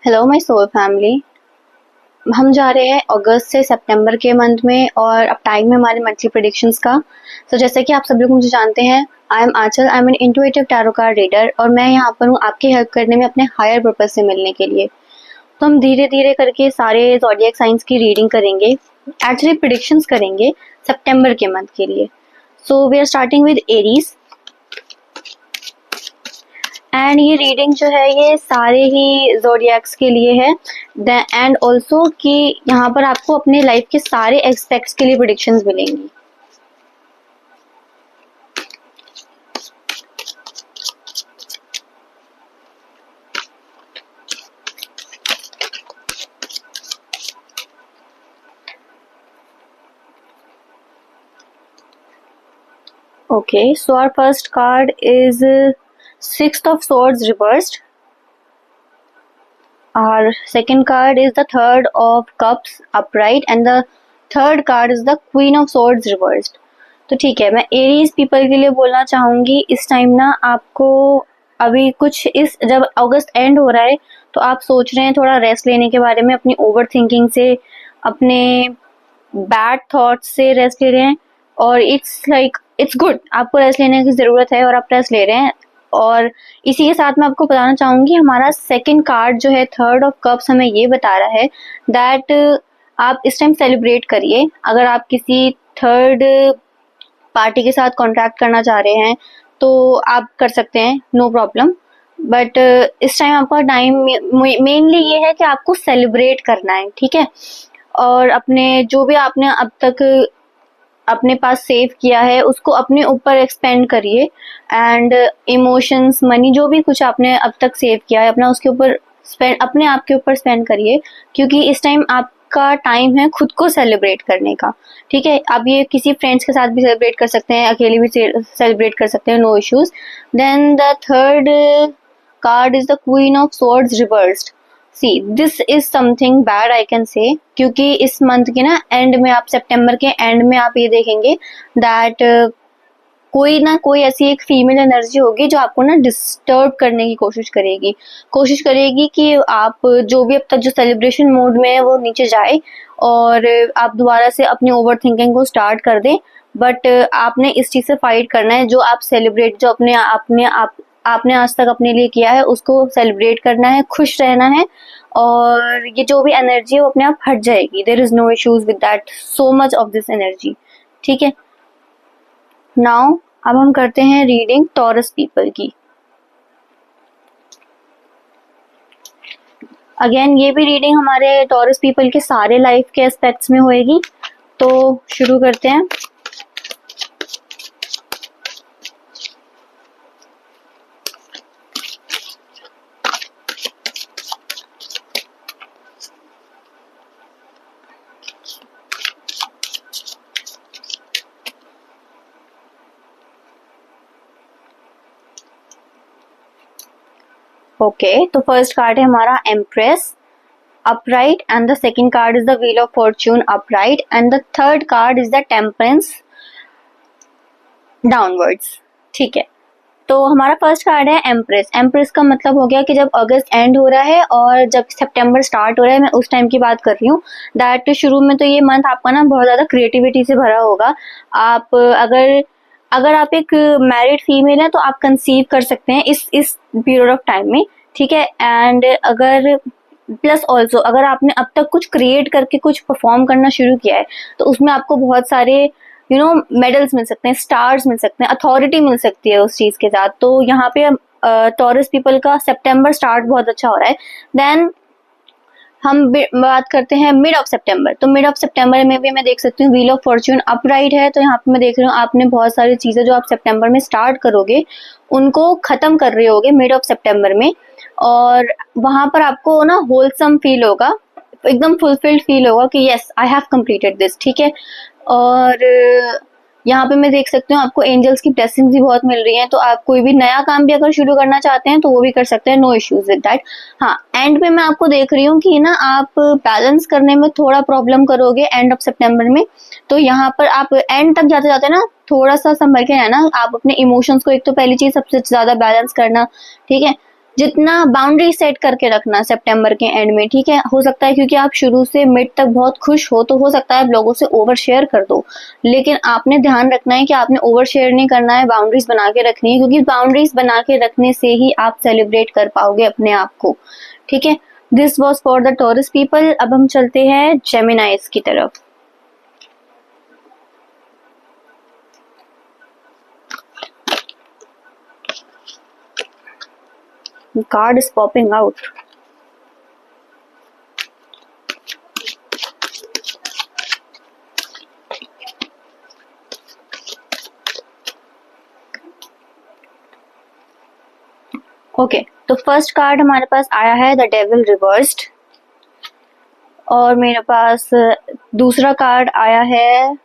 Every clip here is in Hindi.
Hello my soul family. हम जा रहे हैं अगस्त से सितंबर के मंथ में और अब टाइम है हमारे मंथली प्रेडिक्शंस का। जैसे कि आप सब लोग मुझे जानते हैं, I am Anchal, I am an intuitive tarot card reader और मैं यहाँ पर हूँ आपकी हेल्प करने में अपने हायर पर्पस से मिलने के लिए। तो हम धीरे धीरे करके सारे ज़ोडिएक साइंस की रीडिंग करेंगे, एक्चुअली प्रेडिक्शंस करेंगे सितंबर के मंथ के लिए। So we are starting with Aries and ये रीडिंग जो है ये सारे ही ज़ोडिएक्स के लिए है। एंड ऑल्सो कि यहाँ पर आपको अपने लाइफ के सारे एस्पेक्ट्स के लिए प्रेडिक्शंस मिलेंगी। Okay, so our first card is Sixth of Swords reversed. Our second card is the Third of Cups upright and the third card is the Queen of Swords reversed. तो ठीक है, मैं एरीज पीपल के लिए बोलना चाहूंगी इस टाइम ना आपको अभी कुछ इस जब अगस्त एंड हो रहा है तो आप सोच रहे हैं थोड़ा रेस्ट लेने के बारे में, अपनी ओवर थिंकिंग से, अपने बैड थॉट्स से रेस्ट ले रहे हैं और इट्स गुड, आपको रेस्ट लेने की ज़रूरत है और आप रेस्ट ले रहे हैं। और इसी के साथ मैं आपको बताना चाहूँगी हमारा सेकंड कार्ड जो है थर्ड ऑफ कप्स हमें ये बता रहा है दैट आप इस टाइम सेलिब्रेट करिए। अगर आप किसी थर्ड पार्टी के साथ कॉन्ट्रैक्ट करना चाह रहे हैं तो आप कर सकते हैं, नो प्रॉब्लम। बट इस टाइम आपका टाइम मेनली ये है कि आपको सेलिब्रेट करना है, ठीक है। और अपने जो भी आपने अब तक अपने पास सेव किया है उसको अपने ऊपर एक्सपेंड करिए एंड इमोशंस, मनी, जो भी कुछ आपने अब तक सेव किया है अपना उसके ऊपर अपने आप के ऊपर स्पेंड करिए, क्योंकि इस टाइम आपका टाइम है खुद को सेलिब्रेट करने का, ठीक है। आप ये किसी फ्रेंड्स के साथ भी सेलिब्रेट कर सकते हैं, अकेले भी सेलिब्रेट कर सकते हैं, no issues. Then the third card is the queen of swords reversed. See this is something bad I can say, क्योंकि इस मंथ के ना एंड में, आप सितंबर के एंड में आप ये देखेंगे दैट कोई ना कोई ऐसी एक फीमेल एनर्जी होगी जो आपको ना डिस्टर्ब करने की कोशिश करेगी कि आप जो भी अब तक जो सेलिब्रेशन मोड में है वो नीचे जाए और आप दोबारा से अपनी ओवर थिंकिंग को स्टार्ट कर दें। बट आपने इस चीज़ से फाइट करना है, जो आप सेलिब्रेट, जो आपने आज तक अपने लिए किया है उसको सेलिब्रेट करना है, खुश रहना है और ये जो भी एनर्जी है वो अपने आप हट जाएगी। There is no issues with that, so much of this energy, ठीक है। नाउ अब हम करते हैं रीडिंग टॉरस पीपल की। अगेन ये भी रीडिंग हमारे टॉरस पीपल के सारे लाइफ के एस्पेक्ट्स में होएगी, तो शुरू करते हैं। ओके, तो फर्स्ट कार्ड है हमारा empress upright and the second card is the wheel of fortune upright and the third card is the temperance downwards, ठीक है। तो हमारा फर्स्ट कार्ड है एम्प्रेस। एम्प्रेस का मतलब हो गया कि जब अगस्त एंड हो रहा है और जब सितंबर स्टार्ट हो रहा है, मैं उस टाइम की बात कर रही हूँ दैट शुरू में तो ये मंथ आपका ना बहुत ज़्यादा क्रिएटिविटी से भरा होगा। आप अगर आप एक मैरिड फीमेल है तो आप कंसीव कर सकते हैं इस पीरियड ऑफ टाइम में, ठीक है। एंड अगर प्लस ऑल्सो अगर आपने अब तक कुछ क्रिएट करके कुछ परफॉर्म करना शुरू किया है तो उसमें आपको बहुत सारे मेडल्स मिल सकते हैं, स्टार्स मिल सकते हैं, अथॉरिटी मिल सकती है उस चीज़ के साथ। तो यहाँ पे टॉरस पीपल का सितंबर स्टार्ट बहुत अच्छा हो रहा है। देन हम बात करते हैं मिड ऑफ सितंबर। तो मिड ऑफ सितंबर में भी मैं देख सकती हूँ व्हील ऑफ फॉर्च्यून अपराइट है, तो यहाँ पे मैं देख रही हूँ आपने बहुत सारी चीज़ें जो आप सितंबर में स्टार्ट करोगे उनको ख़त्म कर रहे होगे मिड ऑफ सितंबर में, और वहाँ पर आपको ना होलसम फील होगा, एकदम फुलफिल्ड फील होगा कि yes I have completed this, ठीक है। और यहाँ पे मैं देख सकती हूँ आपको एंजल्स की ब्लेसिंग्स भी बहुत मिल रही हैं, तो आप कोई भी नया काम भी अगर शुरू करना चाहते हैं तो वो भी कर सकते हैं, नो इश्यूज विद दैट। हाँ, एंड पे मैं आपको देख रही हूँ कि ना आप बैलेंस करने में थोड़ा प्रॉब्लम करोगे एंड ऑफ सितंबर में। तो यहाँ पर आप एंड तक जाते जाते ना थोड़ा सा संभल के रहना, आप अपने इमोशंस को, एक तो पहली चीज सबसे ज्यादा बैलेंस करना, ठीक है। जितना बाउंड्री सेट करके रखना सितंबर के एंड में, ठीक है। हो सकता है क्योंकि आप शुरू से मिड तक बहुत खुश हो तो हो सकता है आप लोगों से ओवर शेयर कर दो, लेकिन आपने ध्यान रखना है कि आपने ओवर शेयर नहीं करना है, बाउंड्रीज बना के रखनी है, क्योंकि बाउंड्रीज बना के रखने से ही आप सेलिब्रेट कर पाओगे अपने आप को, ठीक है। This was for the taurus people. अब हम चलते हैं जेमिनाइज की तरफ। Card is popping out. Okay, तो फर्स्ट कार्ड हमारे पास आया है द डेविल रिवर्स्ड, और मेरे पास दूसरा कार्ड आया है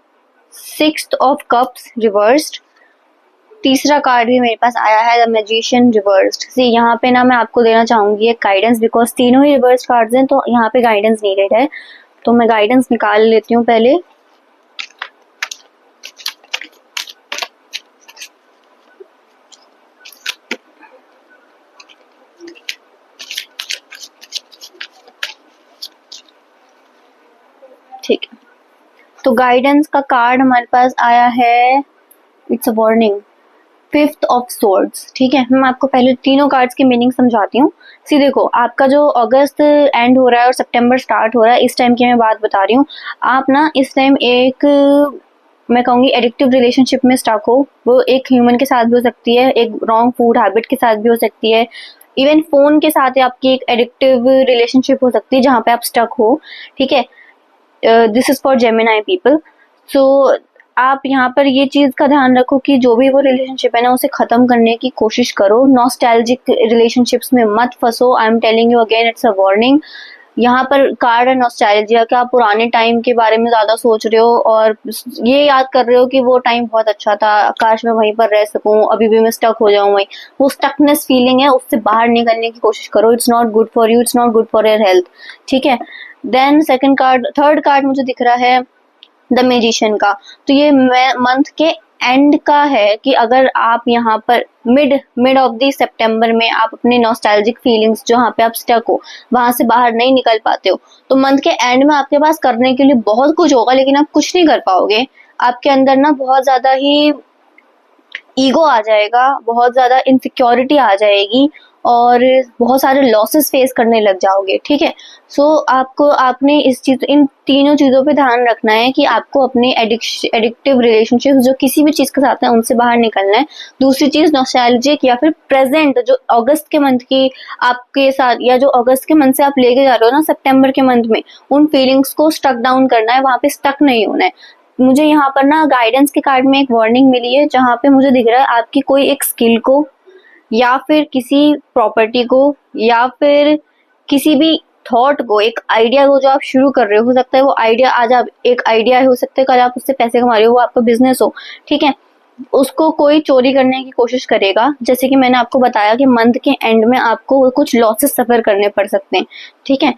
6th ऑफ कप्स रिवर्स्ड। तीसरा कार्ड भी मेरे पास आया है द मैजिशियन रिवर्स्ड। सी यहाँ पे ना मैं आपको देना चाहूंगी एक गाइडेंस, बिकॉज तीनों ही रिवर्स कार्ड्स हैं तो यहाँ पे गाइडेंस नीडेड है, तो मैं गाइडेंस निकाल लेती हूँ पहले। ठीक है, तो गाइडेंस का कार्ड हमारे पास आया है, it's a warning, 5th of swords, ठीक है। मैं आपको पहले तीनों कार्ड्स की मीनिंग समझाती हूँ। सी देखो, आपका जो अगस्त एंड हो रहा है और सितंबर स्टार्ट हो रहा है, इस टाइम की मैं बात बता रही हूँ। आप ना इस टाइम एक, मैं कहूँगी एडिक्टिव रिलेशनशिप में स्टक हो। वो एक ह्यूमन के साथ भी हो सकती है, एक रॉन्ग फूड हैबिट के साथ भी हो सकती है, इवन फोन के साथ आपकी एक एडिक्टिव रिलेशनशिप हो सकती है जहाँ पे आप स्टक हो, ठीक है। This is for Gemini people. So आप यहाँ पर ये चीज का ध्यान रखो कि जो भी वो रिलेशनशिप है ना उसे खत्म करने की कोशिश करो। नॉस्टैल्जिक रिलेशनशिप्स में मत फंसो। I am telling you again, it's a warning. यहाँ पर कार्ड है नॉस्टैल्जिया का, आप पुराने टाइम के बारे में ज्यादा सोच रहे हो और ये याद कर रहे हो कि वो टाइम बहुत अच्छा था, काश मैं वहीं पर रह सकूं, अभी भी मैं स्टक हो जाऊं वहीं। वो स्टकनेस फीलिंग है, उससे बाहर निकलने की कोशिश करो। It's not good for you, it's not good for your health, ठीक है। Then second card, third card मुझे दिख रहा है द मैजिशियन का। तो ये मंथ के एंड का है कि अगर आप यहाँ पर मिड ऑफ द सितंबर में आप अपने नॉस्टैल्जिक फीलिंग्स जहाँ पे आप स्टक हो वहां से बाहर नहीं निकल पाते हो, तो मंथ के एंड में आपके पास करने के लिए बहुत कुछ होगा, लेकिन आप कुछ नहीं कर पाओगे। आपके अंदर ना बहुत ज्यादा ही ईगो आ जाएगा, बहुत ज्यादा इनसिक्योरिटी आ जाएगी और बहुत सारे लॉसेस फेस करने लग जाओगे, ठीक है। सो आपने इन तीनों चीजों पे ध्यान रखना है कि आपको अपने एडिक्टिव रिलेशनशिप जो किसी भी चीज के साथ है उनसे बाहर निकलना है। दूसरी चीज नॉस्टैल्जिक या फिर प्रेजेंट जो अगस्त के मंथ की आपके साथ, या जो अगस्त के मंथ से आप लेके जा रहे हो ना सितंबर के मंथ में, उन फीलिंग्स को स्टक डाउन करना है, वहां पे स्टक नहीं होना है। मुझे यहाँ पर ना गाइडेंस के कार्ड में एक वार्निंग मिली है जहाँ पे मुझे दिख रहा है आपकी कोई एक स्किल को या फिर किसी प्रॉपर्टी को या फिर किसी भी थॉट को, एक आइडिया को जो आप शुरू कर रहे हो सकता है वो आइडिया आज आप एक आइडिया हो सकता है कल आप उससे पैसे कमा रहे हो, वो आपका बिजनेस हो, ठीक है। उसको कोई चोरी करने की कोशिश करेगा, जैसे कि मैंने आपको बताया कि मंथ के एंड में आपको कुछ लॉसेस सफर करने पड़ सकते हैं, ठीक है।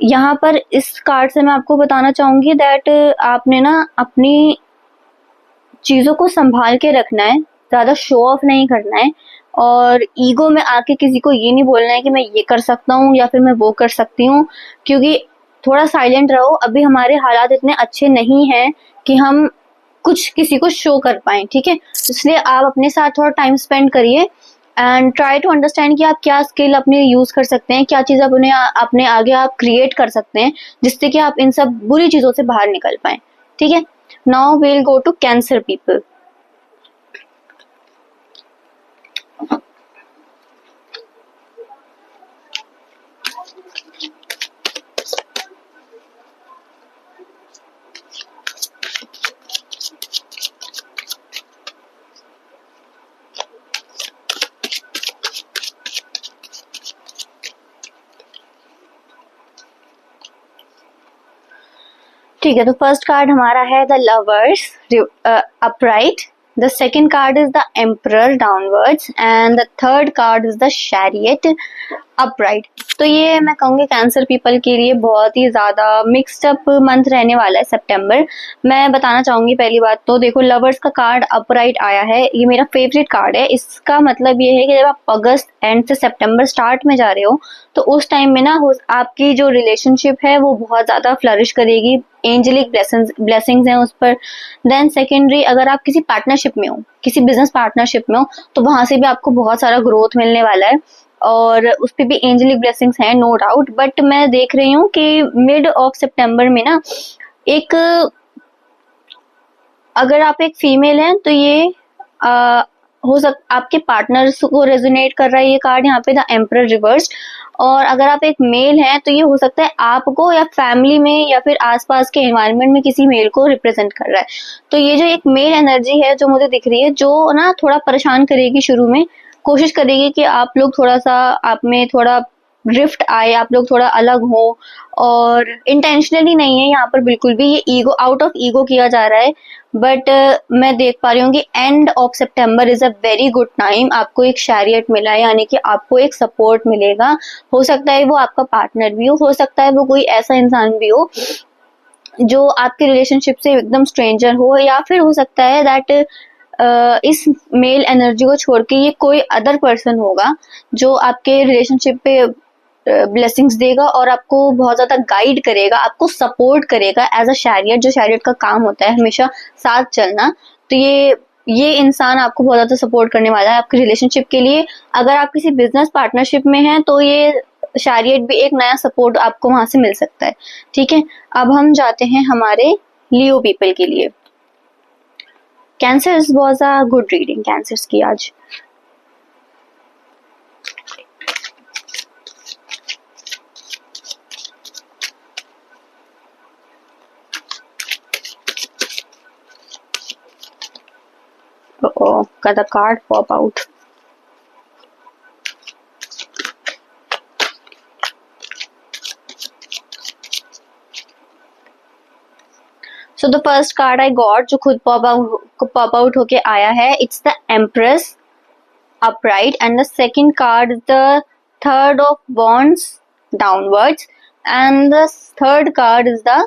यहाँ पर इस कार्ड से मैं आपको बताना चाहूंगी दैट आपने ना अपनी चीजों को संभाल के रखना है, ज्यादा शो ऑफ नहीं करना है और ईगो में आके किसी को ये नहीं बोलना है कि मैं ये कर सकता हूँ या फिर मैं वो कर सकती हूँ, क्योंकि थोड़ा साइलेंट रहो। अभी हमारे हालात इतने अच्छे नहीं हैं कि हम कुछ किसी को शो कर पाए, ठीक है। इसलिए आप अपने साथ थोड़ा टाइम स्पेंड करिए एंड ट्राई टू अंडरस्टैंड कि आप क्या स्किल अपने यूज कर सकते हैं, क्या चीज अपने आगे आप क्रिएट कर सकते हैं जिससे कि आप इन सब बुरी चीजों से बाहर निकल पाए, ठीक है। Now we will go to Cancer people. ठीक है, तो फर्स्ट कार्ड हमारा है the lovers upright, the second card is the emperor downwards and the third card is the chariot upright. तो ये मैं कहूँगी कैंसर पीपल के लिए बहुत ही ज़्यादा मिक्स्ड अप मंथ रहने वाला है सितंबर। मैं बताना चाहूँगी पहली बात तो देखो, लवर्स का कार्ड अपराइट आया है, ये मेरा फेवरेट कार्ड है। इसका मतलब ये है कि जब आप अगस्त एंड से सितंबर स्टार्ट में जा रहे हो तो उस टाइम में ना आपकी जो रिलेशनशिप है वो बहुत ज़्यादा फ्लरिश करेगी, एंजेलिक ब्लेसिंग्स हैं उस पर। देन सेकेंडरी, अगर आप किसी पार्टनरशिप में हो, किसी बिजनेस पार्टनरशिप में हो, तो वहां से भी आपको बहुत सारा ग्रोथ मिलने वाला है और उस पे भी एंजेलिक ब्लेसिंग्स हैं नो डाउट। बट मैं देख रही हूँ कि मिड ऑफ सितंबर में ना एक, अगर आप एक फीमेल हैं तो ये आ, आपके पार्टनर्स को रेजोनेट कर रहा है ये कार्ड यहाँ पे, द एम्परर रिवर्स्ड। और अगर आप एक मेल हैं तो ये हो सकता है आपको या फैमिली में या फिर आसपास के एनवायरनमेंट में किसी मेल को रिप्रेजेंट कर रहा है। तो ये जो एक मेल एनर्जी है जो मुझे दिख रही है, जो ना थोड़ा परेशान करेगी शुरू में, कोशिश करेगी कि आप लोग थोड़ा सा, आप में थोड़ा ड्रिफ्ट आए, आप लोग थोड़ा अलग हो। और इंटेंशनली नहीं है यहाँ पर बिल्कुल भी, ये ईगो, आउट ऑफ ईगो किया जा रहा है। बट मैं देख पा रही हूँ कि end of September is a very good time. आपको एक शैरियट मिला है, यानी कि आपको एक सपोर्ट मिलेगा। हो सकता है वो आपका पार्टनर भी हो सकता है वो कोई ऐसा इंसान भी हो जो आपके रिलेशनशिप से एकदम स्ट्रेंजर हो, या फिर हो सकता है दैट इस मेल एनर्जी को छोड़ के ये कोई अदर पर्सन होगा जो आपके रिलेशनशिप पे ब्लेसिंग्स देगा और आपको बहुत ज्यादा गाइड करेगा, आपको सपोर्ट करेगा एज अ शैरियट, जो शैरियट का काम होता है हमेशा साथ चलना। तो ये इंसान आपको बहुत ज्यादा सपोर्ट करने वाला है आपके रिलेशनशिप के लिए। अगर आप किसी बिजनेस पार्टनरशिप में हैं तो ये शैरियट भी एक नया सपोर्ट आपको वहां से मिल सकता है। ठीक है, अब हम जाते हैं हमारे लियो पीपल के लिए। Cancers was a good reading cancers की आज। got the card pop out. So the first card I got जो खुद pop out होके आया है, it's the Empress upright, and the second card is the Third of Wands downwards, and the third card is the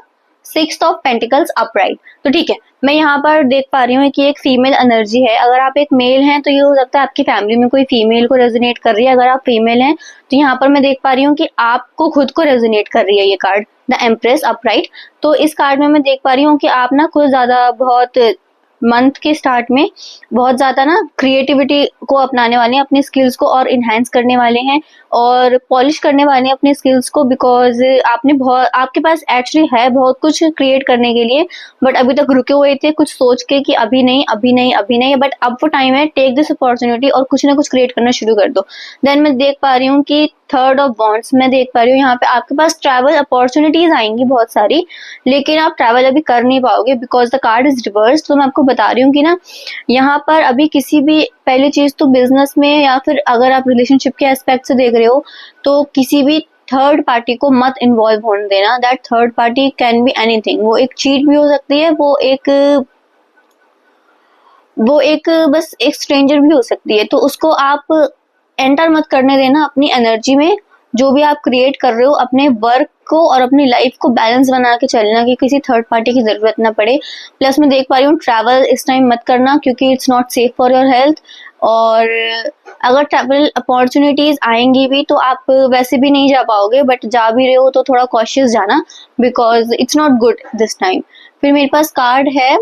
Sixth of Pentacles upright. तो ठीक है, मैं यहाँ पर देख पा रही हूँ कि एक फीमेल एनर्जी है। अगर आप एक मेल हैं तो ये हो सकता है आपकी फैमिली में कोई फीमेल को रेजोनेट कर रही है। अगर आप फीमेल हैं तो यहाँ पर मैं देख पा रही हूँ कि आपको खुद को रेजोनेट कर रही है ये कार्ड, द एम्प्रेस अपराइट। तो इस कार्ड में मैं देख पा रही हूँ कि आप ना खुद ज्यादा बहुत मंथ के स्टार्ट में बहुत ज्यादा ना क्रिएटिविटी को अपनाने वाले हैं, अपनी स्किल्स को और इनहेंस करने वाले हैं और पॉलिश करने वाले हैं अपने स्किल्स को, बिकॉज आपने बहुत, आपके पास एक्चुअली है बहुत कुछ क्रिएट करने के लिए, बट अभी तक रुके हुए थे कुछ सोच के कि अभी नहीं अभी नहीं अभी नहीं। बट अब वो टाइम है, टेक दिस अपॉर्चुनिटी और कुछ ना कुछ क्रिएट करना शुरू कर दो। देन मैं देख पा रही हूँ कि थर्ड ऑफ बॉन्ड्स, मैं देख पा रही हूँ यहाँ पे आपके पास ट्रैवल अपॉर्चुनिटीज आएंगी बहुत सारी, लेकिन आप ट्रैवल अभी कर नहीं पाओगे because the card is reverse. तो मैं आपको बता रही हूँ कि ना यहाँ पर अभी किसी भी, पहली चीज तो बिजनेस में या फिर अगर आप रिलेशनशिप के एस्पेक्ट से देख रहे हो तो किसी भी थर्ड पार्टी को मत इन्वॉल्व होने देना। That third party can be anything, वो एक चीट भी हो सकती है, वो एक बस एक स्ट्रेंजर भी हो सकती है। तो उसको आप एंटर मत करने देना अपनी एनर्जी में। जो भी आप क्रिएट कर रहे हो अपने वर्क को और अपनी लाइफ को बैलेंस बना के चलना कि किसी थर्ड पार्टी की जरूरत ना पड़े। प्लस मैं देख पा रही हूँ ट्रैवल इस टाइम मत करना क्योंकि it's not safe for your health. और अगर ट्रैवल अपॉर्चुनिटीज आएंगी भी तो आप वैसे भी नहीं जा पाओगे, बट जा भी रहे हो तो थोड़ा कॉशियस जाना because it's not good this time. फिर मेरे पास कार्ड है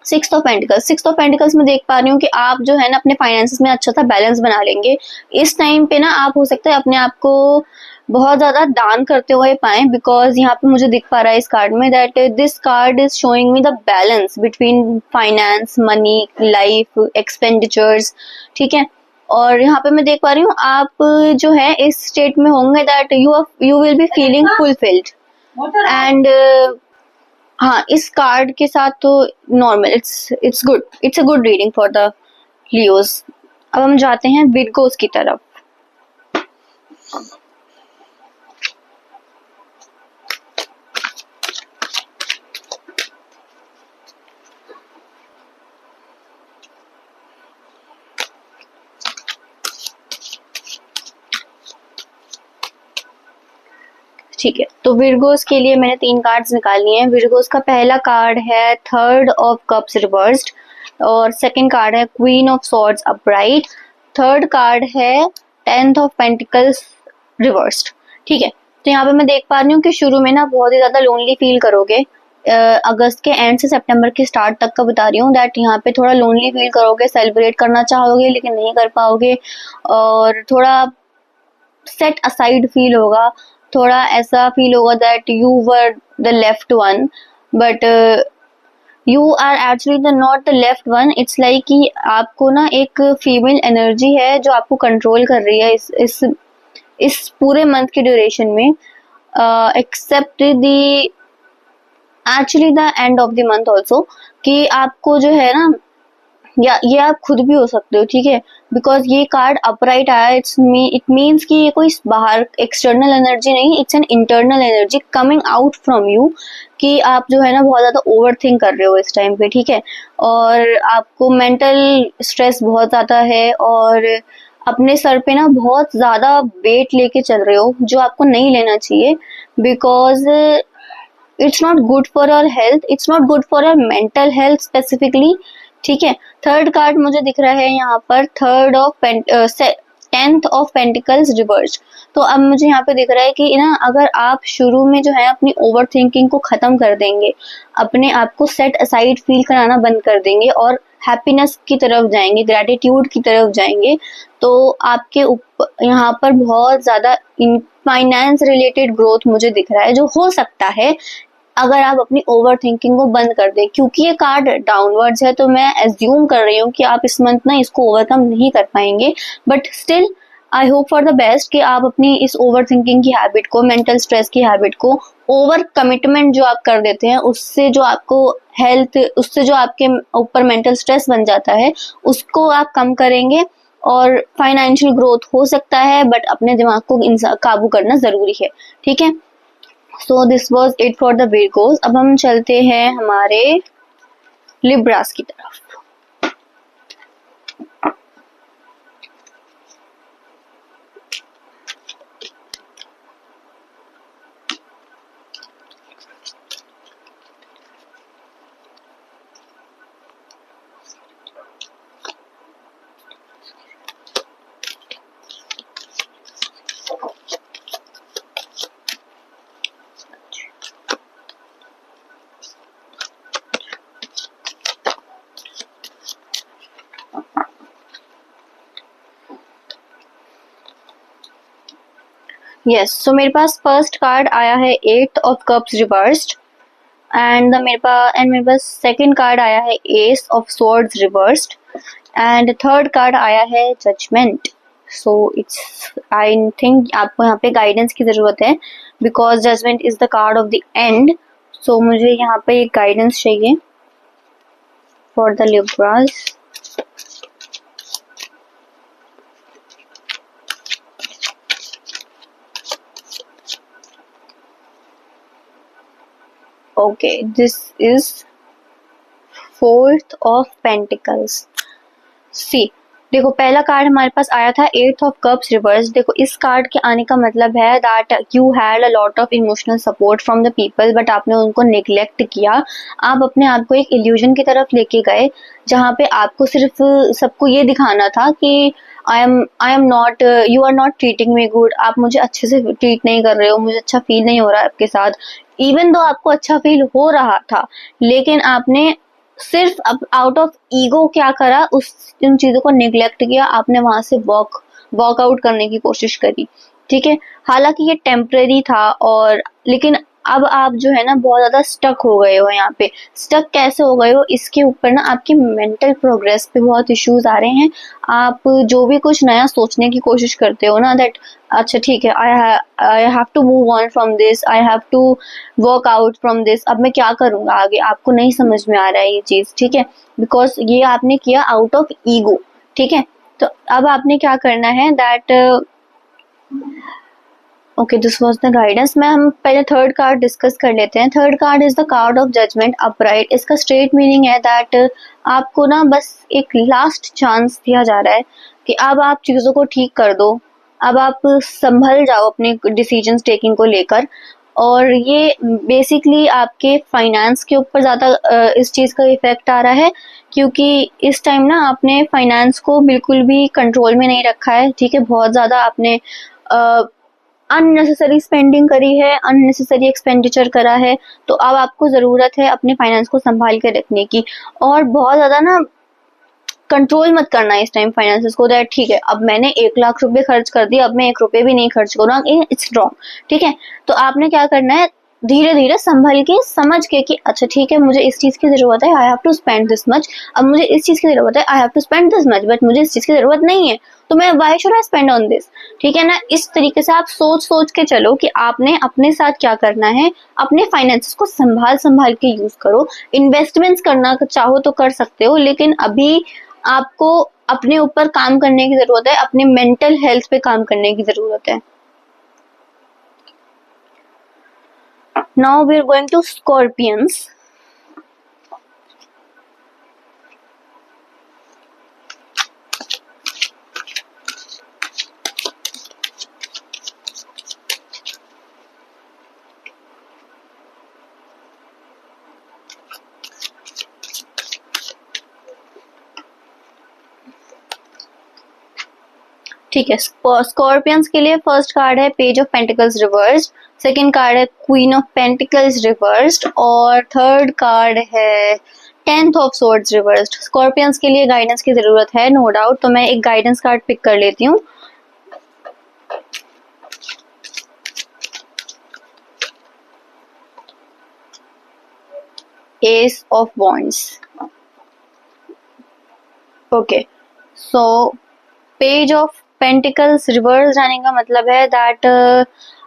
six of pentacles. Six of pentacles में देख पा रही हूँ कि आप जो है ना अपने फाइनेंसेस में अच्छा सा बैलेंस बना लेंगे। इस टाइम पे ना आप हो सकता है अपने आप को बहुत ज्यादा दान करते हुए पाए, बिकॉज यहाँ पे मुझे दिख पा रहा है इस कार्ड में that this card is showing me the balance between finance, money, life, expenditures. ठीक है, और यहाँ पे मैं देख पा रही हूँ आप जो है इस स्टेट में होंगे that you will be feeling fulfilled and हाँ, इस कार्ड के साथ तो normal, it's good, it's a good reading for the Leos. अब हम जाते हैं विर्गोस की तरफ। ठीक है, तो विर्गोस के लिए मैंने 3 कार्ड्स निकाली हैं। विर्गोस का पहला कार्ड है थर्ड ऑफ कप्स रिवर्स्ड, और सेकंड कार्ड है queen of swords upright, third card है 10th ऑफ पेंटिकल्स रिवर्स्ड। ठीक है, तो यहाँ पे मैं देख पा रही हूँ कि शुरू में ना बहुत ही ज्यादा लोनली फील करोगे। अगस्त के एंड से सितंबर के स्टार्ट तक का बता रही हूँ दैट यहाँ पे थोड़ा लोनली फील करोगे, सेलिब्रेट करना चाहोगे लेकिन नहीं कर पाओगे, और थोड़ा सेट असाइड फील होगा, थोड़ा ऐसा फील होगा that you were the left one, but you are actually the not the left one. It's like कि आपको ना एक फीमेल एनर्जी है जो आपको कंट्रोल कर रही है इस पूरे मंथ के ड्यूरेशन में, except the actually the end of the month also, कि आपको जो है ना, या ये आप खुद भी हो सकते हो, ठीक है, बिकॉज ये कार्ड अपराइट आया, इट मीन्स कि ये कोई बाहर एक्सटर्नल एनर्जी नहीं, it's an internal energy coming out from you, कि आप जो है ना बहुत ज्यादा ओवर थिंक कर रहे हो इस टाइम पे, ठीक है, और आपको मेंटल स्ट्रेस बहुत ज्यादा है, और अपने सर पे ना बहुत ज्यादा वेट लेके चल रहे हो जो आपको नहीं लेना चाहिए, because it's not good for your health, it's not good for your mental health specifically. ठीक है, थर्ड कार्ड मुझे दिख रहा है यहाँ पर third of 10th of pentacles reverse. तो अब मुझे यहाँ पे दिख रहा है कि ना अगर आप शुरू में जो है अपनी ओवर थिंकिंग को खत्म कर देंगे, अपने आप को सेट असाइड फील कराना बंद कर देंगे और हैप्पीनेस की तरफ जाएंगे, ग्रेटिट्यूड की तरफ जाएंगे, तो आपके ऊपर यहाँ पर बहुत ज्यादा फाइनेंस रिलेटेड ग्रोथ मुझे दिख रहा है, जो हो सकता है अगर आप अपनी ओवर थिंकिंग को बंद कर दें। क्योंकि ये कार्ड डाउनवर्ड्स है तो मैं एज्यूम कर रही हूँ कि आप इस मंथ ना इसको ओवरकम नहीं कर पाएंगे, but still I hope for the best कि आप अपनी इस ओवर थिंकिंग की हैबिट को, मेंटल स्ट्रेस की हैबिट को, ओवर कमिटमेंट जो आप कर देते हैं उससे जो आपको हेल्थ, उससे जो आपके ऊपर मेंटल स्ट्रेस बन जाता है उसको आप कम करेंगे, और फाइनेंशियल ग्रोथ हो सकता है, बट अपने दिमाग को काबू करना जरूरी है। ठीक है, so this was it for the Virgos. अब हम चलते हैं हमारे लिब्रास की तरफ। यस, सो मेरे पास फर्स्ट कार्ड आया है 8th of cups reversed, and मेरे पास सेकंड कार्ड आया है ace of swords reversed, and third card आया है judgement. So it's, I think आपको यहाँ पे गाइडेंस की जरूरत है, because judgement is the card of the end. So मुझे यहाँ पे एक गाइडेंस चाहिए for the Libras. Okay, this is 4th of pentacles. See, देखो पहला कार्ड हमारे पास आया था 8th ऑफ कप्स रिवर्स। देखो इस कार्ड के आने का मतलब है that you had a lot of emotional support from the people, but आपने उनको नेग्लेक्ट किया। आप अपने आप को एक इल्यूजन की तरफ लेके गए जहाँ पे आपको सिर्फ सबको ये दिखाना था कि I am not, you are not treating me good, आप मुझे अच्छे से ट्रीट नहीं कर रहे हो, मुझे अच्छा फील नहीं हो रहा है आपके साथ। इवन दो आपको अच्छा फील हो रहा था, लेकिन आपने सिर्फ आउट ऑफ ईगो क्या करा, उन चीजों को निग्लेक्ट किया, आपने वहां से वॉक आउट करने की कोशिश करी। ठीक है, हालांकि ये टेम्परेरी था, और लेकिन अब आप जो है ना बहुत ज्यादा स्टक हो गए हो यहाँ पे। स्टक कैसे हो गए हो, इसके ऊपर ना आपकी मेंटल प्रोग्रेस पे बहुत इश्यूज आ रहे हैं। आप जो भी कुछ नया सोचने की कोशिश करते हो ना, दैट अच्छा ठीक है, I have to move on from this, I have to work out from this, अब मैं क्या करूंगा आगे, आपको नहीं समझ में आ रहा है ये चीज। ठीक है, बिकॉज ये आपने किया आउट ऑफ ईगो। ठीक है, तो अब आपने क्या करना है that, okay, this was the guidance. मैं हम पहले थर्ड कार्ड डिस्कस कर लेते हैं। Third card is the card of judgement upright. इसका स्ट्रेट मीनिंग है दैट आपको ना बस एक लास्ट चांस दिया जा रहा है कि अब आप चीजों को ठीक कर दो, अब आप संभल जाओ अपने डिसीजंस टेकिंग को लेकर। और ये बेसिकली आपके फाइनेंस के ऊपर ज़्यादा इस चीज़ का इफेक्ट आ रहा है, क्योंकि इस टाइम ना आपने फाइनेंस को बिल्कुल भी कंट्रोल में नहीं रखा है। ठीक है, बहुत ज़्यादा आपने अननेसेसरी स्पेंडिंग करी है, अननेसेसरी एक्सपेंडिचर करा है। तो अब आपको ज़रूरत है अपने फाइनेंस को संभाल के रखने की, और बहुत ज़्यादा ना कंट्रोल मत करना है इस टाइम फाइनेंसेस को, दैट ठीक है अब मैंने 1 लाख रुपए खर्च कर दिया, अब मैं 1 रुपए भी नहीं खर्च करूँगा, इट्स रॉन्ग। ठीक है, तो आपने क्या करना है, धीरे धीरे संभल के समझ के कि अच्छा ठीक है मुझे इस चीज की जरूरत है, I have to spend this much. अब मुझे इस चीज की जरूरत है, I have to spend this much, but मुझे इस चीज की जरूरत नहीं है, तो मैं why should I spend on this. ठीक है ना, इस तरीके से आप सोच सोच के चलो कि आपने अपने साथ क्या करना है। अपने फाइनेंस को संभाल संभाल के यूज करो। इन्वेस्टमेंट्स करना चाहो तो कर सकते हो, लेकिन अभी आपको अपने ऊपर काम करने की जरूरत है, अपने मेंटल हेल्थ पे काम करने की जरूरत है। Now we are going to scorpions. ठीक है, स्कॉर्पियंस के लिए फर्स्ट कार्ड है page of pentacles reversed, second card है क्वीन ऑफ पेंटिकल्स रिवर्स्ड, और थर्ड कार्ड है 10th of swords reversed. Scorpions के लिए गाइडेंस की जरूरत है नो डाउट, तो मैं एक गाइडेंस कार्ड पिक कर लेती हूँ। S of wands. Okay, so page of pentacles reverse जाने का मतलब है दैट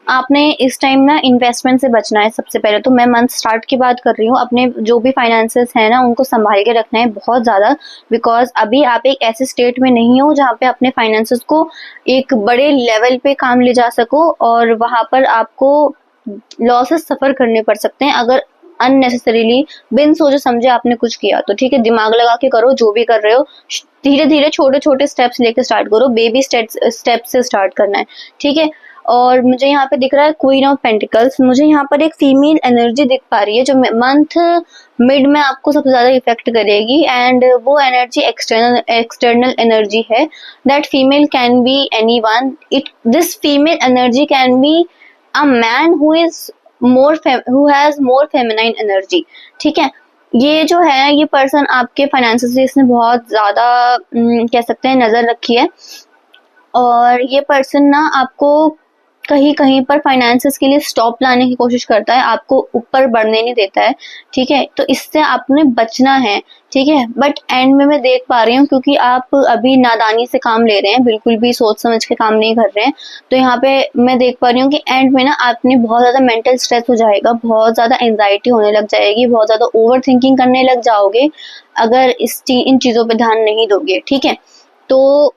आपने इस टाइम ना इन्वेस्टमेंट से बचना है। सबसे पहले तो मैं मंथ स्टार्ट की बात कर रही हूँ, अपने जो भी फाइनेंसेस है ना उनको संभाल के रखना है बहुत ज़्यादा, बिकॉज अभी आप एक ऐसे स्टेट में नहीं हो जहाँ पे अपने फाइनेंसेस को एक बड़े लेवल पे काम ले जा सको, और वहाँ पर आपको लॉसेस सफ़र करने पड़ सकते हैं अगर अननेसेसरीली बिन सोचे समझे आपने कुछ किया तो। ठीक है, दिमाग लगा के करो जो भी कर रहे हो, धीरे धीरे छोटे छोटे स्टेप्स लेके स्टार्ट करो, बेबी स्टेप से स्टार्ट करना है। ठीक है, और मुझे यहाँ पे दिख रहा है क्वीन ऑफ पेंटिकल्स। मुझे यहाँ पर एक फीमेल एनर्जी दिख पा रही है जो मंथ मिड में आपको सबसे ज्यादा इफेक्ट करेगी, एंड वो एनर्जी एक्सटर्नल एनर्जी है। That female can be anyone, it this female energy can be a man who is who has more feminine energy. ठीक है, ये जो है ये पर्सन आपके फाइनेंसेस से इसने बहुत ज्यादा कह सकते हैं नजर रखी है, और ये पर्सन ना आपको कहीं कहीं पर फाइनेंसेस के लिए स्टॉप लाने की कोशिश करता है, आपको ऊपर बढ़ने नहीं देता है। ठीक है, तो इससे आपने बचना है। ठीक है, बट एंड में मैं देख पा रही हूँ क्योंकि आप अभी नादानी से काम ले रहे हैं, बिल्कुल भी सोच समझ के काम नहीं कर रहे हैं, तो यहाँ पे मैं देख पा रही हूँ कि एंड में ना आपने बहुत ज्यादा मेंटल स्ट्रेस हो जाएगा, बहुत ज्यादा एंजाइटी होने लग जाएगी, बहुत ज्यादा ओवर थिंकिंग करने लग जाओगे अगर इन चीजों पे ध्यान नहीं दोगे। ठीक है, तो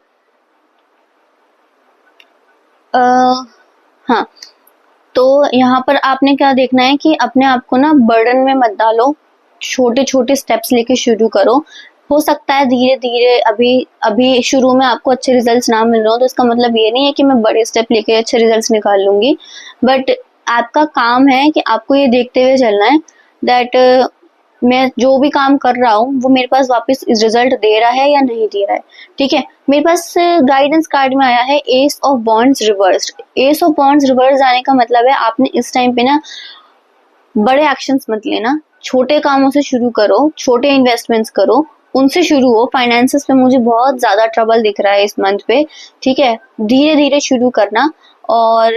हाँ, तो यहाँ पर आपने क्या देखना है कि अपने आप को ना बर्डन में मत डालो, छोटे छोटे स्टेप्स लेके शुरू करो। हो सकता है धीरे धीरे अभी अभी शुरू में आपको अच्छे रिजल्ट्स ना मिल रहे हो, तो इसका मतलब ये नहीं है कि मैं बड़े स्टेप लेके अच्छे रिजल्ट्स निकाल लूंगी, बट आपका काम है कि आपको ये देखते हुए चलना है दैट मैं जो भी काम कर रहा हूँ वो मेरे पास वापस रिजल्ट दे रहा है या नहीं दे रहा है। ठीक है, मेरे पास गाइडेंस कार्ड में आया है ace of bonds reversed. S of bonds reverse आने का मतलब है आपने इस टाइम पे ना बड़े एक्शंस मत लेना, छोटे कामों से शुरू करो, छोटे इन्वेस्टमेंट्स करो, उनसे शुरू हो। फाइनेंसेस पे मुझे बहुत ज्यादा ट्रबल दिख रहा है इस मंथ पे। ठीक है, धीरे धीरे शुरू करना। और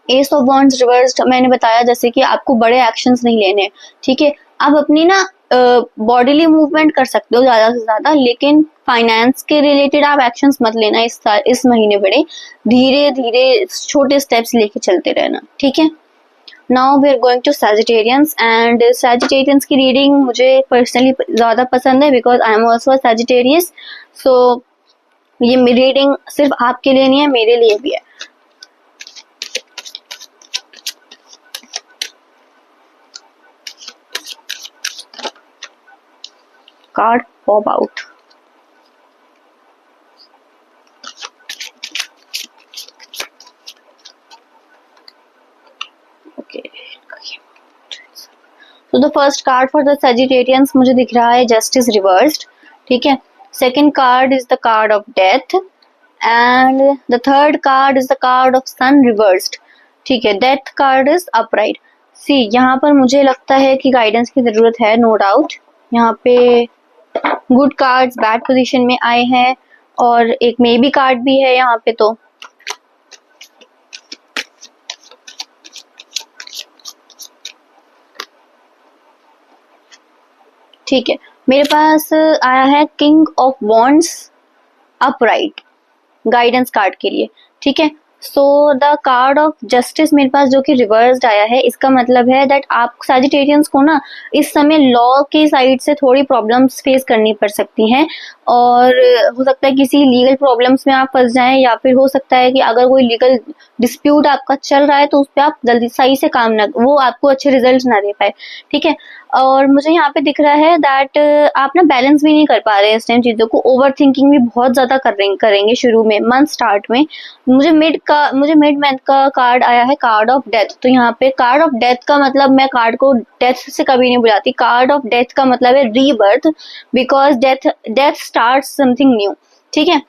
एस ऑफ वॉन्ड्स रिवर्स्ड मैंने बताया जैसे कि आपको बड़े एक्शंस नहीं लेने। ठीक है, आप अपनी ना बॉडीली मूवमेंट कर सकते हो ज्यादा से ज्यादा, लेकिन फाइनेंस के रिलेटेड आप एक्शंस मत लेना इस महीने बड़े, धीरे धीरे छोटे स्टेप्स लेके चलते रहना। ठीक है, now we are going to Sagittarians, and Sagittarians की रीडिंग मुझे पर्सनली ज्यादा पसंद है because I am also Sagittarius. So ये रीडिंग सिर्फ आपके लिए नहीं है, मेरे लिए भी है। Card pop out. तो the first card for the Sagittarians मुझे दिख रहा है जस्टिस रिवर्स्ड, ठीक है। Second card is the card of death and the third card is the card of sun reversed, ठीक है। Death card is upright. See यहाँ पर मुझे लगता है कि गाइडेंस की जरूरत है, नो डाउट। यहाँ पे गुड कार्ड्स बैड पोजीशन में आए हैं और एक मे बी कार्ड भी है यहाँ पे, तो ठीक है। मेरे पास आया है king of wands upright guidance card के लिए, ठीक है। So the card of justice मेरे पास जो कि रिवर्स्ड आया है, इसका मतलब है दैट आप सैजिटेरियंस को ना इस समय लॉ के साइड से थोड़ी प्रॉब्लम्स फेस करनी पड़ सकती हैं और हो सकता है किसी लीगल प्रॉब्लम्स में आप फंस जाएं, या फिर हो सकता है कि अगर कोई लीगल डिस्प्यूट आपका चल रहा है तो उस पर आप जल्दी सही से काम ना, वो आपको अच्छे रिजल्ट ना दे पाए, ठीक है। और मुझे यहाँ पे दिख रहा है दैट आप ना बैलेंस भी नहीं कर पा रहे हैं इस टाइम चीजों को, ओवर थिंकिंग भी बहुत ज्यादा करेंगे शुरू में, मंथ स्टार्ट में। मुझे मिड मंथ का कार्ड आया है कार्ड ऑफ डेथ। तो यहाँ पे कार्ड ऑफ डेथ का मतलब, मैं कार्ड को डेथ से कभी नहीं बुलाती, कार्ड ऑफ डेथ का मतलब है rebirth, because death start something new, ठीक है।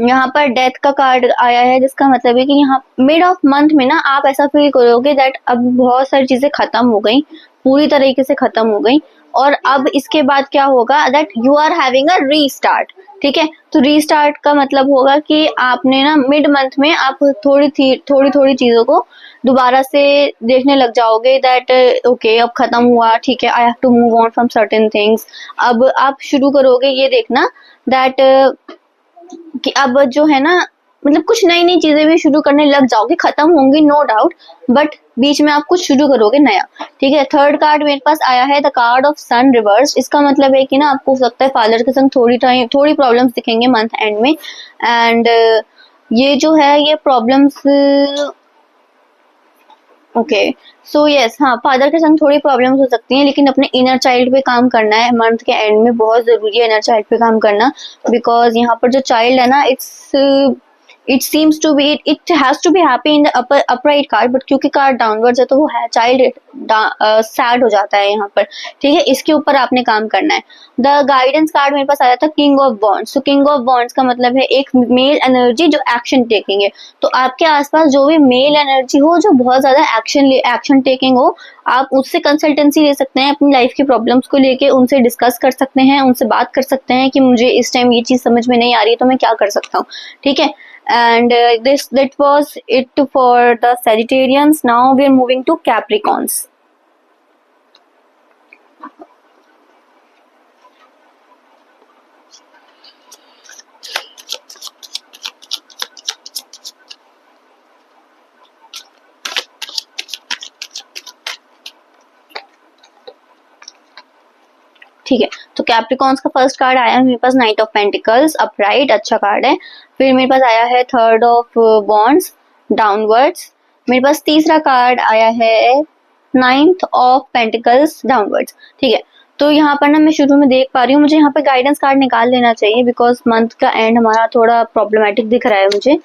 यहाँ पर डेथ का कार्ड आया है जिसका मतलब है कि यहाँ मिड ऑफ मंथ में ना आप ऐसा फील करोगे दैट अब बहुत सारी चीजें खत्म हो गई, पूरी तरीके से खत्म हो गई, और अब इसके बाद क्या होगा that you are having a restart, ठीक है। तो रीस्टार्ट का मतलब होगा कि आपने ना मिड मंथ में आप थोड़ी चीजों को दोबारा से देखने लग जाओगे दैट ओके अब खत्म हुआ, ठीक है, I have to move on from certain things. अब आप शुरू करोगे ये देखना दैट कि अब जो है ना, मतलब कुछ नई नई चीजें भी शुरू करने लग जाओगे, खत्म होंगी नो डाउट, बट बीच में आप कुछ शुरू करोगे नया, ठीक है। थर्ड कार्ड मेरे पास आया है the card of sun reverse. इसका मतलब है कि ना आपको हो सकता है फादर के संग थोड़ी प्रॉब्लम्स दिखेंगे मंथ एंड में, एंड ये जो है ये प्रॉब्लम्स, ओके सो यस, हाँ फादर के संग थोड़ी प्रॉब्लम्स हो सकती हैं, लेकिन अपने इनर चाइल्ड पे काम करना है मंथ के एंड में, बहुत जरूरी है इनर चाइल्ड पे काम करना, बिकॉज यहाँ पर जो चाइल्ड है ना it seems to be it has to be happy in the upright card, but क्योंकि कार्ड डाउनवर्ड्स है तो वो है चाइल्ड सैड हो जाता है यहाँ पर, ठीक है। इसके ऊपर आपने काम करना है। द गाइडेंस कार्ड मेरे पास आया था किंग ऑफ वॉन्ड्स। तो किंग ऑफ वॉन्ड्स का मतलब है एक मेल एनर्जी जो एक्शन टेकिंग है। तो आपके आसपास जो भी मेल एनर्जी हो जो बहुत ज्यादा एक्शन टेकिंग हो, आप उससे कंसल्टेंसी ले सकते हैं, अपनी लाइफ की प्रॉब्लम्स को लेके उनसे डिस्कस कर सकते हैं, उनसे बात कर सकते हैं कि मुझे इस टाइम ये चीज समझ में नहीं आ रही है तो मैं क्या कर सकता हूँ, ठीक है। And that was it for the Sagittarians. Now we are moving to Capricorns. ठीक है, तो कैप्रिकॉन्स का फर्स्ट कार्ड आया है मेरे पास नाइट ऑफ पेंटिकल्स अपराइट, अच्छा कार्ड है। फिर मेरे पास आया है थर्ड ऑफ वॉन्ड्स डाउनवर्ड्स। मेरे पास तीसरा कार्ड आया है नाइन्थ ऑफ पेंटिकल्स डाउनवर्ड्स, ठीक है। तो यहाँ पर ना मैं शुरू में देख पा रही हूँ, मुझे यहाँ पे गाइडेंस कार्ड निकाल लेना चाहिए बिकॉज मंथ का एंड हमारा थोड़ा प्रॉब्लमेटिक दिख रहा है मुझे।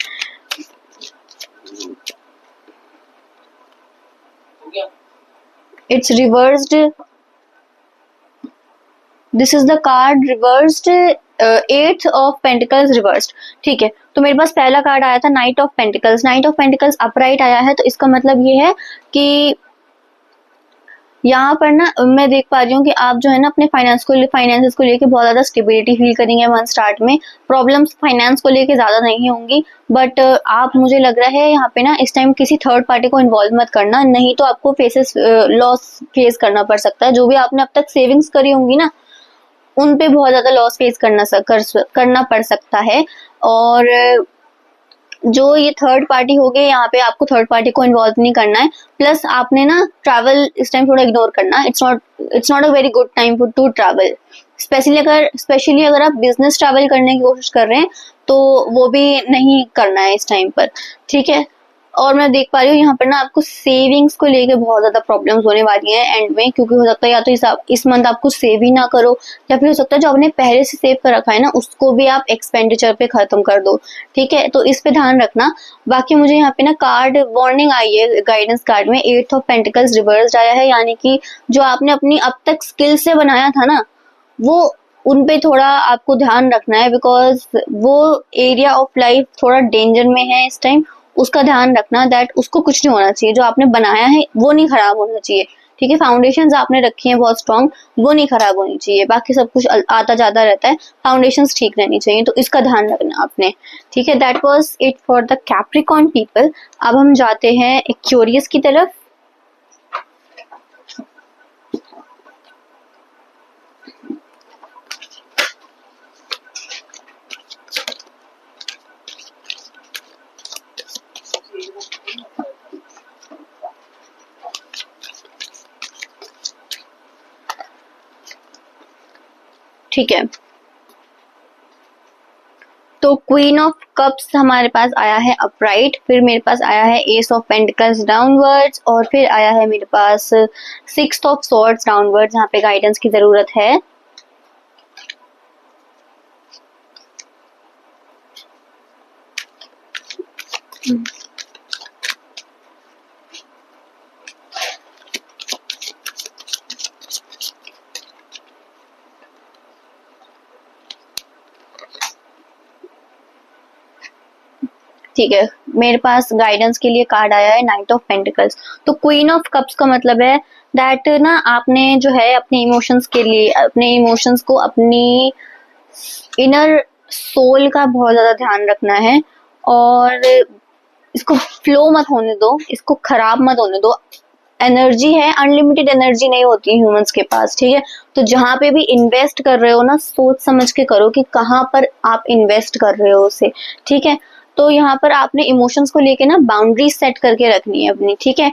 It's reversed, this is the card reversed, eighth of pentacles reversed, ठीक है। तो मेरे पास पहला कार्ड आया था night of pentacles, night of pentacles upright आया है। तो इसका मतलब ये है कि यहाँ पर ना मैं देख पा रही हूँ कि आप जो है ना अपने फाइनेंसेस को लेके बहुत ज्यादा स्टेबिलिटी फील करेंगे मंथ स्टार्ट में। प्रॉब्लम्स फाइनेंस को लेके ज्यादा नहीं होंगी, बट आप, मुझे लग रहा है यहाँ पे ना इस टाइम किसी थर्ड पार्टी को इन्वॉल्व मत करना, नहीं तो आपको लॉस फेस करना पड़ सकता है। जो भी आपने अब तक सेविंग्स करी होंगी ना उन पे बहुत ज्यादा लॉस फेस करना पड़ सकता है। और जो ये थर्ड पार्टी हो गई, यहाँ पे आपको थर्ड पार्टी को इन्वॉल्व नहीं करना है। प्लस आपने ना ट्रैवल इस टाइम थोड़ा इग्नोर करना, it's not a very good time to travel, especially अगर आप बिजनेस ट्रैवल करने की कोशिश कर रहे हैं तो वो भी नहीं करना है इस टाइम पर, ठीक है। और मैं देख पा रही हूँ यहाँ पर ना आपको सेविंग्स को लेके बहुत ज्यादा प्रॉब्लम्स होने वाली हैं एंड में, क्योंकि हो सकता है या तो इस मंथ आप कुछ सेव ही ना करो, या फिर हो सकता है जो आपने पहले से सेव कर रखा है ना उसको भी आप एक्सपेंडिचर पे खत्म कर दो। ठीक है, तो इस पे ध्यान रखना। बाकी मुझे यहाँ पे ना कार्ड वार्निंग आई है, गाइडेंस कार्ड में 8 ऑफ पेंटिकल्स रिवर्स्ड आया है, यानी कि जो आपने अपनी अब तक स्किल से बनाया था ना वो उन पे थोड़ा आपको ध्यान रखना है, बिकॉज वो एरिया ऑफ लाइफ थोड़ा डेंजर में है इस टाइम। उसका ध्यान रखना दैट उसको कुछ नहीं होना चाहिए, जो आपने बनाया है वो नहीं खराब होना चाहिए। ठीक है, फाउंडेशंस आपने रखी हैं बहुत स्ट्रांग, वो नहीं खराब होनी चाहिए, बाकी सब कुछ आता जाता रहता है, फाउंडेशंस ठीक रहनी चाहिए, तो इसका ध्यान रखना आपने। ठीक है, that was it for the Capricorn people. अब हम जाते हैं एक्वेरियस की तरफ। ठीक है, तो क्वीन ऑफ कप्स हमारे पास आया है अपराइट, फिर मेरे पास आया है एस ऑफ पेंटिकल्स डाउनवर्ड्स, और फिर आया है मेरे पास 6 ऑफ सॉर्ड्स डाउनवर्ड्स। यहाँ पे गाइडेंस की जरूरत है। ठीक है, मेरे पास गाइडेंस के लिए कार्ड आया है नाइट ऑफ पेंटिकल्स। तो क्वीन ऑफ कप्स का मतलब है दैट ना आपने जो है अपने इमोशंस के लिए, अपने इमोशंस को, अपनी इनर सोल का बहुत ज्यादा ध्यान रखना है, और इसको फ्लो मत होने दो, इसको खराब मत होने दो। एनर्जी है, अनलिमिटेड एनर्जी नहीं होती ह्यूमंस के पास। ठीक है, तो जहां पे भी इन्वेस्ट कर रहे हो ना सोच समझ के करो कि कहाँ पर आप इन्वेस्ट कर रहे हो उसे। ठीक है, तो यहाँ पर आपने इमोशंस को लेके ना बाउंड्रीज सेट करके रखनी है अपनी। ठीक है,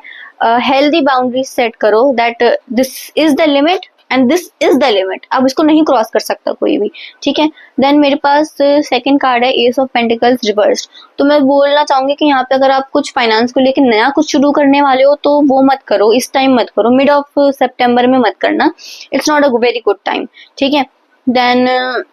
हेल्दी बाउंड्रीज सेट करो that this is the limit and this is the limit, अब इसको नहीं क्रॉस कर सकता कोई भी। ठीक है, देन मेरे पास सेकंड कार्ड है एस ऑफ पेंटिकल्स रिवर्स्ड। तो मैं बोलना चाहूंगी कि यहाँ पे अगर आप कुछ फाइनेंस को लेकर नया कुछ शुरू करने वाले हो तो वो मत करो, इस टाइम मत करो, मिड ऑफ सितंबर में मत करना, it's not a very good time. ठीक है, देन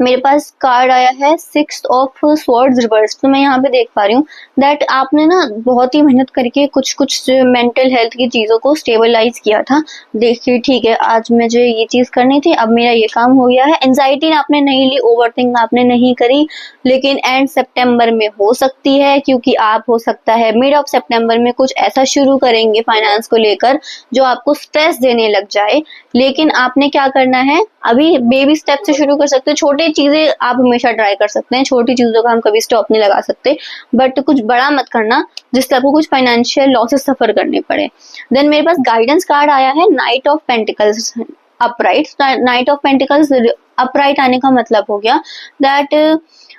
मेरे पास कार्ड आया है 6 ऑफ स्वॉर्ड्स रिवर्स। तो मैं यहाँ पे देख पा रही हूँ दैट आपने ना बहुत ही मेहनत करके कुछ कुछ मेंटल हेल्थ की चीजों को स्टेबलाइज किया था। देखिए ठीक है, आज मुझे ये चीज करनी थी, अब मेरा ये काम हो गया है। एंजाइटी आपने नहीं ली, ओवरथिंक आपने नहीं करी, लेकिन एंड सितंबर में हो सकती है, क्योंकि आप हो सकता है मिड ऑफ सितंबर में कुछ ऐसा शुरू करेंगे फाइनेंस को लेकर जो आपको स्ट्रेस देने लग जाए। लेकिन आपने क्या करना है, अभी बेबी स्टेप से शुरू कर सकते हैं, छोटी चीजें आप हमेशा ट्राई कर सकते हैं, छोटी चीजों का हम कभी स्टॉप नहीं लगा सकते, बट कुछ बड़ा मत करना जिससे आपको कुछ फाइनेंशियल लॉसेस सफर करने पड़े। देन मेरे पास गाइडेंस कार्ड आया है night of pentacles upright. Night of pentacles upright आने का मतलब हो गया दैट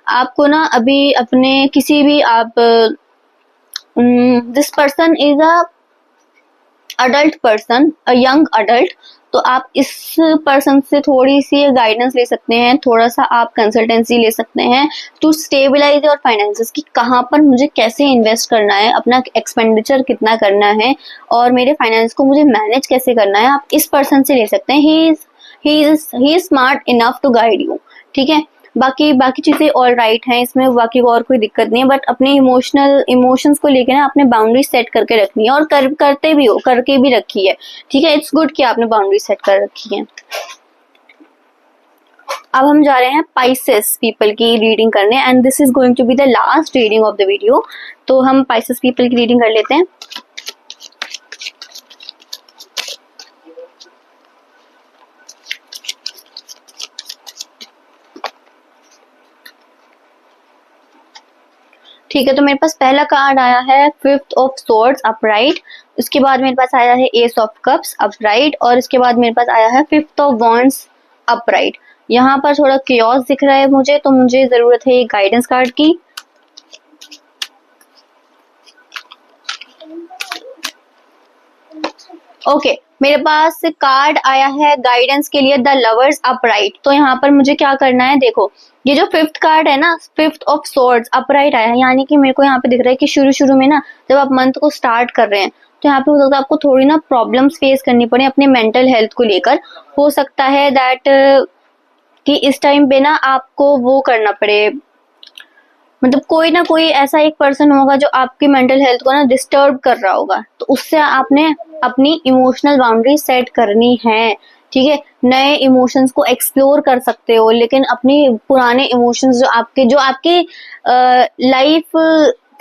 आपको ना अभी अपने किसी भी आप this person is a adult person, a young adult, तो आप इस पर्सन से थोड़ी सी गाइडेंस ले सकते हैं, थोड़ा सा आप कंसल्टेंसी ले सकते हैं टू स्टेबलाइज योर फाइनेंसेस कि कहाँ पर मुझे कैसे इन्वेस्ट करना है, अपना एक्सपेंडिचर कितना करना है, और मेरे फाइनेंस को मुझे मैनेज कैसे करना है। आप इस पर्सन से ले सकते हैं, he is smart enough to guide you. ठीक है, बाकी चीजें ऑल राइट हैं इसमें, बाकी और कोई दिक्कत नहीं है, बट अपने इमोशंस को लेके ना आपने बाउंड्री सेट करके रखनी है, और करते भी हो, करके भी रखी है। ठीक है, इट्स गुड कि आपने बाउंड्री सेट कर रखी है। अब हम जा रहे हैं पाइसेस पीपल की रीडिंग करने, and this is going to be the last reading of the video. तो हम पाइसेस पीपल की रीडिंग कर लेते हैं। ठीक है, तो मेरे पास पहला कार्ड आया है 5 ऑफ सॉर्ड्स अपराइट, उसके बाद मेरे पास आया है एस ऑफ कप्स अपराइट, और इसके बाद मेरे पास आया है 5 ऑफ वॉन्ड्स अपराइट। यहाँ पर थोड़ा क्योस दिख रहा है मुझे, तो मुझे जरूरत है एक गाइडेंस कार्ड की। ओके, मेरे पास कार्ड आया है गाइडेंस के लिए, द लवर्स अपराइट। तो यहाँ पर मुझे क्या करना है, देखो ये जो फिफ्थ कार्ड है ना, फिफ्थ ऑफ सोर्ड्स अपराइट आया है, यानी कि मेरे को यहाँ पे दिख रहा है कि शुरू शुरू में ना जब आप मंथ को स्टार्ट कर रहे हैं तो यहाँ पे हो सकता है आपको थोड़ी ना प्रॉब्लम्स फेस करनी पड़े अपने मेंटल हेल्थ को लेकर। हो सकता है दैट कि इस टाइम पे ना आपको वो करना पड़े, मतलब कोई ना कोई ऐसा एक पर्सन होगा जो आपकी मेंटल हेल्थ को ना डिस्टर्ब कर रहा होगा, तो उससे आपने अपनी इमोशनल बाउंड्री सेट करनी है। ठीक है, नए इमोशंस को एक्सप्लोर कर सकते हो, लेकिन अपनी पुराने इमोशंस जो आपके लाइफ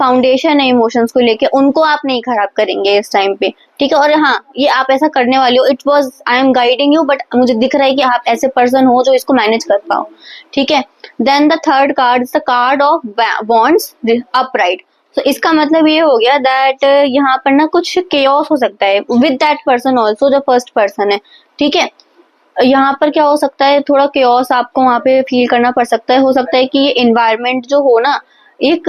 फाउंडेशन है इमोशंस को लेके, उनको आप नहीं खराब करेंगे इस टाइम पे। ठीक है, और हाँ ये आप ऐसा करने वाले हो, it was I am guiding you, but मुझे दिख रहा है कि आप ऐसे पर्सन हो जो इसको मैनेज कर पाओ। ठीक है, then the third card is the card of wands upright. तो इसका मतलब ये हो गया दैट यहाँ पर ना कुछ केओस हो सकता है विद दैट पर्सन ऑल्सो, जो फर्स्ट पर्सन है। ठीक है, यहाँ पर क्या हो सकता है, थोड़ा केओस आपको वहाँ पे फील करना पड़ सकता है। हो सकता है कि ये एनवायरनमेंट जो हो ना, एक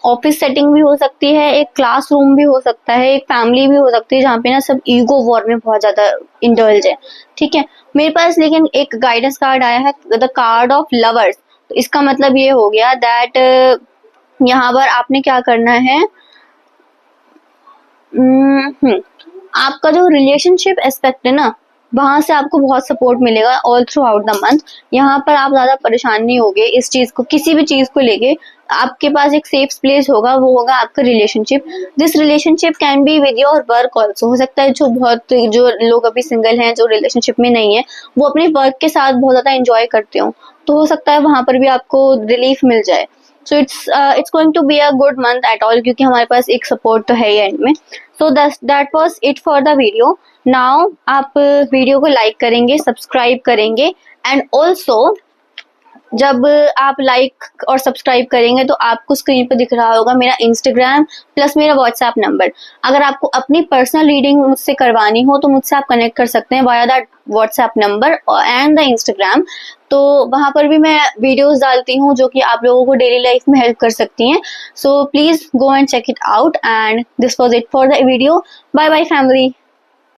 ऑफिस सेटिंग भी हो सकती है, एक क्लासरूम भी हो सकता है, एक फैमिली भी हो सकती है जहाँ पे ना सब ईगो वॉर में बहुत ज्यादा इंडल्ज है। ठीक है, मेरे पास लेकिन एक गाइडेंस कार्ड आया है, द कार्ड ऑफ लवर्स। तो इसका मतलब ये हो गया दैट यहाँ पर आपने क्या करना है, आपका जो रिलेशनशिप एस्पेक्ट है ना, वहां से आपको बहुत सपोर्ट मिलेगा all through out the month. यहाँ पर आप ज्यादा परेशान नहीं होगे इस चीज को, किसी भी चीज को लेके आपके पास एक सेफ प्लेस होगा, वो होगा आपका relationship. This relationship can be with your work also. हो सकता है जो लोग अभी सिंगल हैं, जो रिलेशनशिप में नहीं है, वो अपने वर्क के साथ बहुत ज्यादा एंजॉय करते हो, तो हो सकता है वहां पर भी आपको रिलीफ मिल जाए। So it's going to be a good month at all, क्योंकि हमारे पास एक सपोर्ट तो है ही एंड में। So that was it for the video. Now आप वीडियो को लाइक करेंगे, सब्सक्राइब करेंगे, एंड ऑल्सो जब आप लाइक और सब्सक्राइब करेंगे तो आपको स्क्रीन पर दिख रहा होगा मेरा इंस्टाग्राम प्लस मेरा व्हाट्सएप नंबर। अगर आपको अपनी पर्सनल रीडिंग मुझसे करवानी हो तो मुझसे आप कनेक्ट कर सकते हैं via that WhatsApp number and the Instagram. तो वहां पर भी मैं वीडियोस डालती हूँ जो कि आप लोगों को डेली लाइफ में हेल्प कर सकती हैं। So please go and check it out, and this was it for the video. Bye bye family.